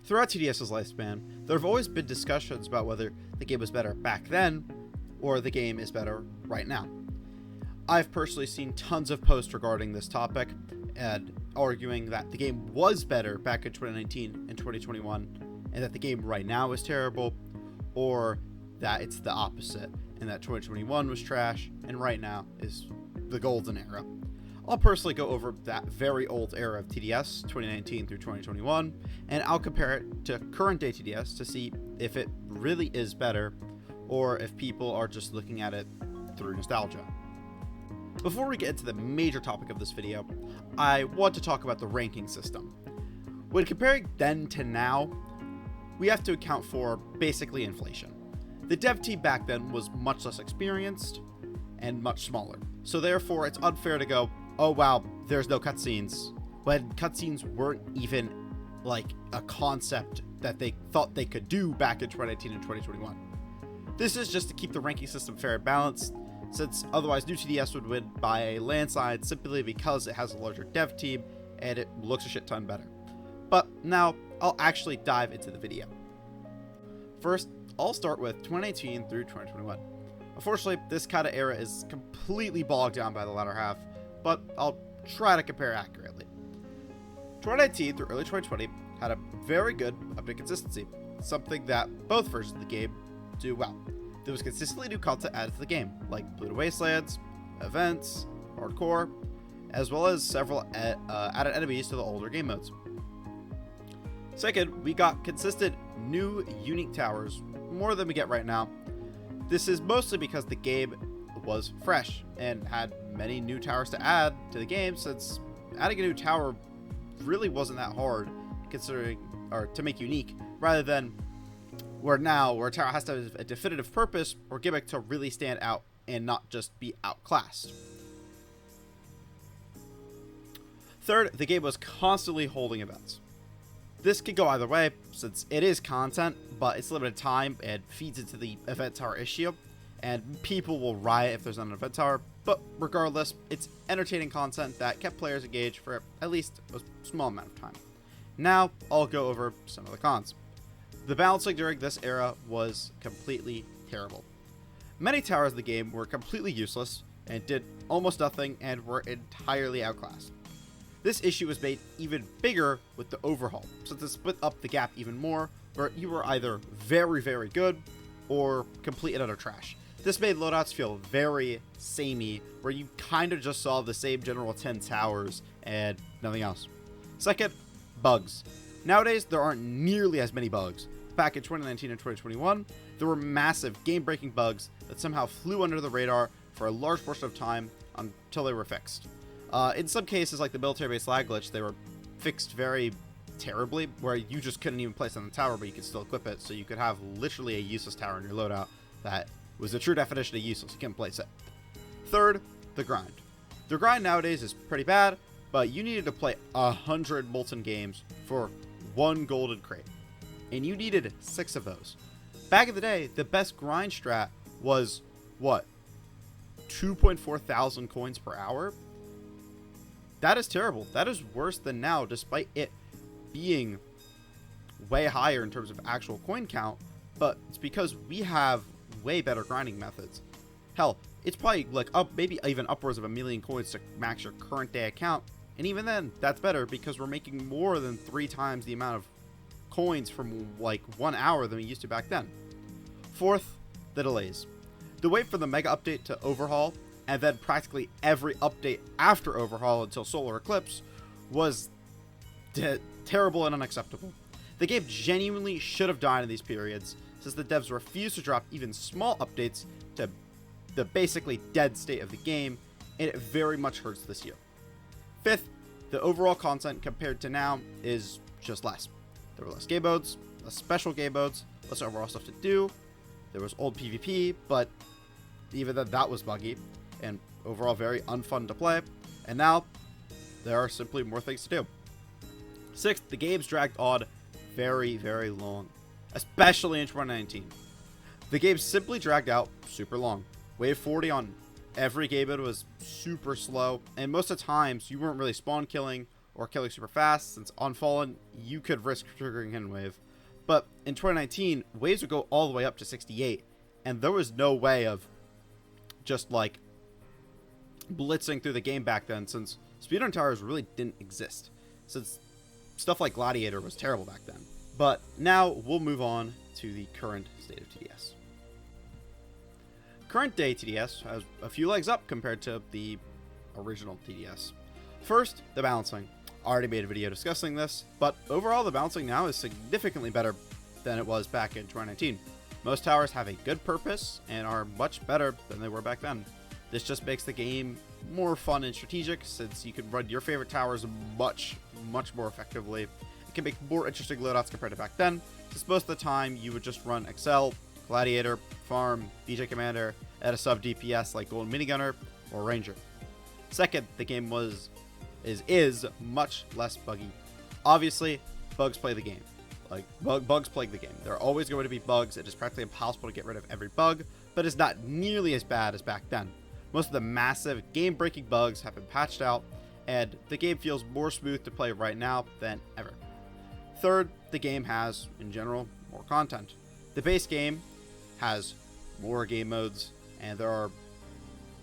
Throughout TDS's lifespan, there have always been discussions about whether the game was better back then or the game is better right now. I've personally seen tons of posts regarding this topic and arguing that the game was better back in 2019 and 2021 and that the game right now is terrible, or that it's the opposite and that 2021 was trash and right now is the golden era. I'll personally go over that very old era of TDS, 2019 through 2021, and I'll compare it to current day TDS to see if it really is better or if people are just looking at it through nostalgia. Before we get into the major topic of this video, I want to talk about the ranking system. When comparing then to now, we have to account for basically inflation. The dev team back then was much less experienced and much smaller, so therefore it's unfair to go, oh wow, there's no cutscenes, when cutscenes weren't even like a concept that they thought they could do back in 2019 and 2021. This is just to keep the ranking system fair and balanced, since otherwise new TDS would win by a landslide simply because it has a larger dev team and it looks a shit ton better. But now I'll actually dive into the video. First, I'll start with 2018 through 2021. Unfortunately, this kind of era is completely bogged down by the latter half, but I'll try to compare accurately. 2019 through early 2020 had a very good update consistency, something that both versions of the game do well. There was consistently new content added to the game, like Polluted Wastelands, events, hardcore, as well as several added enemies to the older game modes. Second, we got consistent new unique towers, more than we get right now. This is mostly because the game was fresh and had many new towers to add to the game, since adding a new tower really wasn't that hard considering or to make unique, rather than where a tower has to have a definitive purpose or gimmick to really stand out and not just be outclassed. Third, the game was constantly holding events. This could go either way, since it is content, but it's limited time and feeds into the event tower issue, and people will riot if there's not an event tower, but regardless, it's entertaining content that kept players engaged for at least a small amount of time. Now, I'll go over some of the cons. The balancing during this era was completely terrible. Many towers in the game were completely useless and did almost nothing and were entirely outclassed. This issue was made even bigger with the overhaul, since it split up the gap even more, where you were either very, very good or complete and utter trash. This made loadouts feel very samey, where you kind of just saw the same general 10 towers and nothing else. Second, bugs. Nowadays, there aren't nearly as many bugs. Back in 2019 and 2021, there were massive game-breaking bugs that somehow flew under the radar for a large portion of time until they were fixed. In some cases, like the military-based lag glitch, they were fixed very terribly, where you just couldn't even place on the tower, but you could still equip it, so you could have literally a useless tower in your loadout that was the true definition of useless. You couldn't place it. Third, the grind. The grind nowadays is pretty bad, but you needed to play 100 Molten games for one golden crate, and you needed 6 of those. Back in the day, the best grind strat was, what, 2.4 thousand coins per hour? That is terrible. That is worse than now, despite it being way higher in terms of actual coin count, but it's because we have way better grinding methods. Hell, it's probably like maybe even upwards of 1 million coins to max your current day account, and even then, that's better because we're making more than 3 times the amount of coins from like 1 hour than we used to back then. Fourth, the delays. The wait for the mega update to overhaul, and then practically every update after overhaul until Solar Eclipse, was terrible and unacceptable. The game genuinely should have died in these periods, since the devs refused to drop even small updates to the basically dead state of the game, and it very much hurts this year. Fifth, the overall content compared to now is just less. There were less game modes, less special game modes, less overall stuff to do. There was old PvP, but even then that was buggy and overall very unfun to play. And now there are simply more things to do. Sixth, the games dragged on very, very long, especially in 2019. The game simply dragged out super long. Wave 40 on every game mode was super slow, and most of the times you weren't really spawn killing or killing super fast, since on Fallen, you could risk triggering Hidden Wave. But in 2019, waves would go all the way up to 68, and there was no way of just, like, blitzing through the game back then, since speedrun towers really didn't exist, since stuff like Gladiator was terrible back then. But now we'll move on to the current state of TDS. Current day TDS has a few legs up compared to the original TDS. First, the balancing. I already made a video discussing this, but overall the balancing now is significantly better than it was back in 2019. Most towers have a good purpose and are much better than they were back then. This just makes the game more fun and strategic, since you can run your favorite towers much more effectively. It can make more interesting loadouts compared to back then, since most of the time you would just run Excel, Gladiator, Farm, BJ Commander, at a sub DPS like Golden Minigunner or Ranger. Second, the game is much less buggy. Obviously, bugs play the game. Like, bugs plague the game. There are always going to be bugs. It is practically impossible to get rid of every bug, but it's not nearly as bad as back then. Most of the massive game-breaking bugs have been patched out, and the game feels more smooth to play right now than ever. Third, the game has, in general, more content. The base game has more game modes, and there are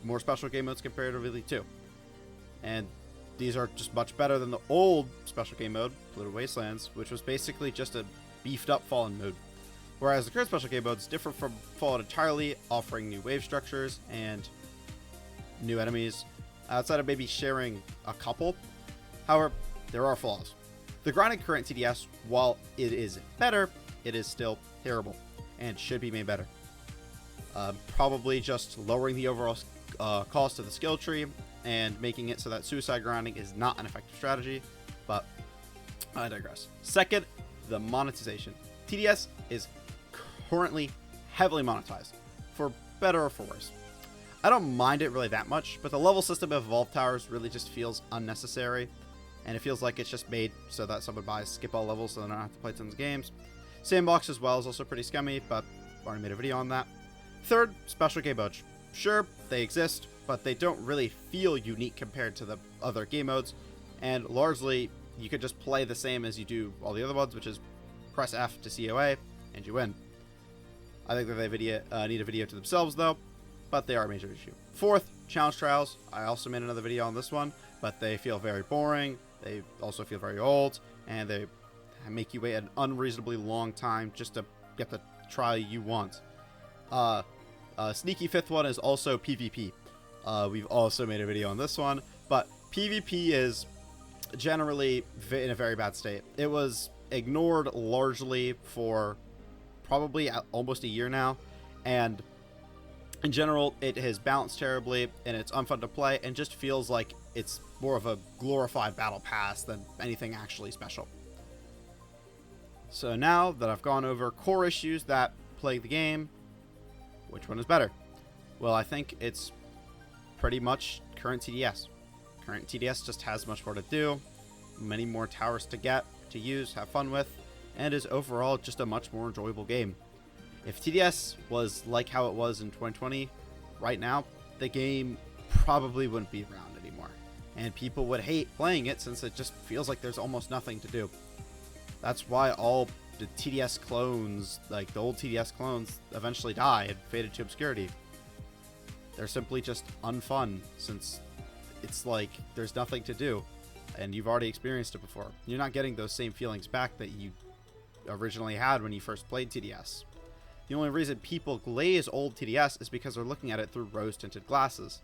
more special game modes comparatively too. And these are just much better than the old special game mode, Polluted Wastelands, which was basically just a beefed up Fallen mode. Whereas the current special game modes differ from Fallen entirely, offering new wave structures and new enemies, outside of maybe sharing a couple. However, there are flaws. The grind in current TDS, while it is better, it is still terrible and should be made better. Probably just lowering the overall cost of the skill tree and making it so that suicide grinding is not an effective strategy, but I digress. Second, the monetization. TDS is currently heavily monetized, for better or for worse. I don't mind it really that much, but the level system of Evolve Towers really just feels unnecessary, and it feels like it's just made so that someone buys skip all levels so they don't have to play tons of games. Sandbox as well is also pretty scummy, but I already made a video on that. Third, special game modes. Sure, they exist, but they don't really feel unique compared to the other game modes, and largely you could just play the same as you do all the other ones, which is press F to COA, and you win. I think that they need a video to themselves though, but they are a major issue. Fourth, challenge trials. I also made another video on this one, but they feel very boring, they also feel very old, and they make you wait an unreasonably long time just to get the trial you want. Sneaky fifth one is also PvP. We've also made a video on this one, but PvP is generally in a very bad state. It was ignored largely for probably almost a year now, and in general it has balanced terribly, and it's unfun to play, and just feels like it's more of a glorified battle pass than anything actually special. So now that I've gone over core issues that plague the game, which one is better? Well, I think it's pretty much current TDS. Current TDS just has much more to do, many more towers to get, to use, have fun with, and is overall just a much more enjoyable game. If TDS was like how it was in 2020, right now, the game probably wouldn't be around anymore, and people would hate playing it since it just feels like there's almost nothing to do. That's why all the TDS clones, like the old TDS clones, eventually die and faded to obscurity. They're simply just unfun, since it's like there's nothing to do, and you've already experienced it before. You're not getting those same feelings back that you originally had when you first played TDS. The only reason people glaze old TDS is because they're looking at it through rose-tinted glasses.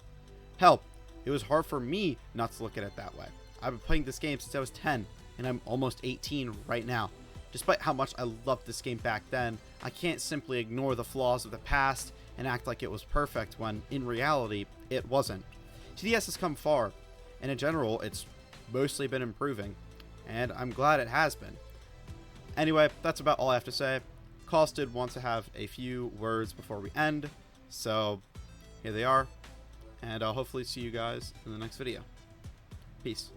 Hell, it was hard for me not to look at it that way. I've been playing this game since I was 10, and I'm almost 18 right now. Despite how much I loved this game back then, I can't simply ignore the flaws of the past and act like it was perfect when, in reality, it wasn't. TDS has come far, and in general, it's mostly been improving, and I'm glad it has been. Anyway, that's about all I have to say. Cost did want to have a few words before we end, so here they are, and I'll hopefully see you guys in the next video. Peace.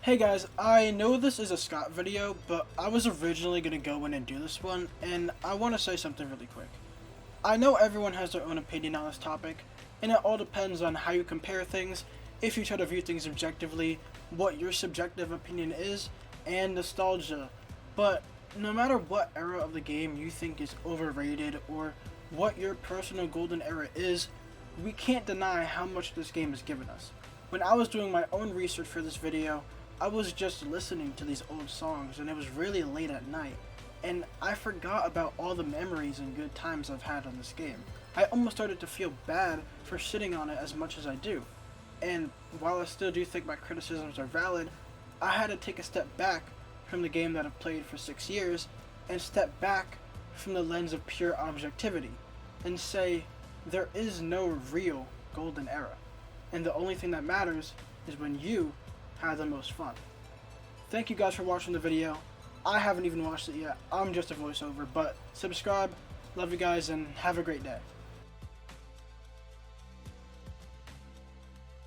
Hey guys, I know this is a Scott video, but I was originally going to go in and do this one, and I want to say something really quick. I know everyone has their own opinion on this topic, and it all depends on how you compare things, if you try to view things objectively, what your subjective opinion is and nostalgia. But no matter what era of the game you think is overrated or what your personal golden era is, we can't deny how much this game has given us. When I was doing my own research for this video, I was just listening to these old songs and it was really late at night, and I forgot about all the memories and good times I've had on this game. I almost started to feel bad for sitting on it as much as I do. And while I still do think my criticisms are valid, I had to take a step back from the game that I've played for 6 years and step back from the lens of pure objectivity and say there is no real golden era, and the only thing that matters is when you have the most fun. Thank you guys for watching the video. I haven't even watched it yet, I'm just a voiceover, but subscribe, love you guys, and have a great day.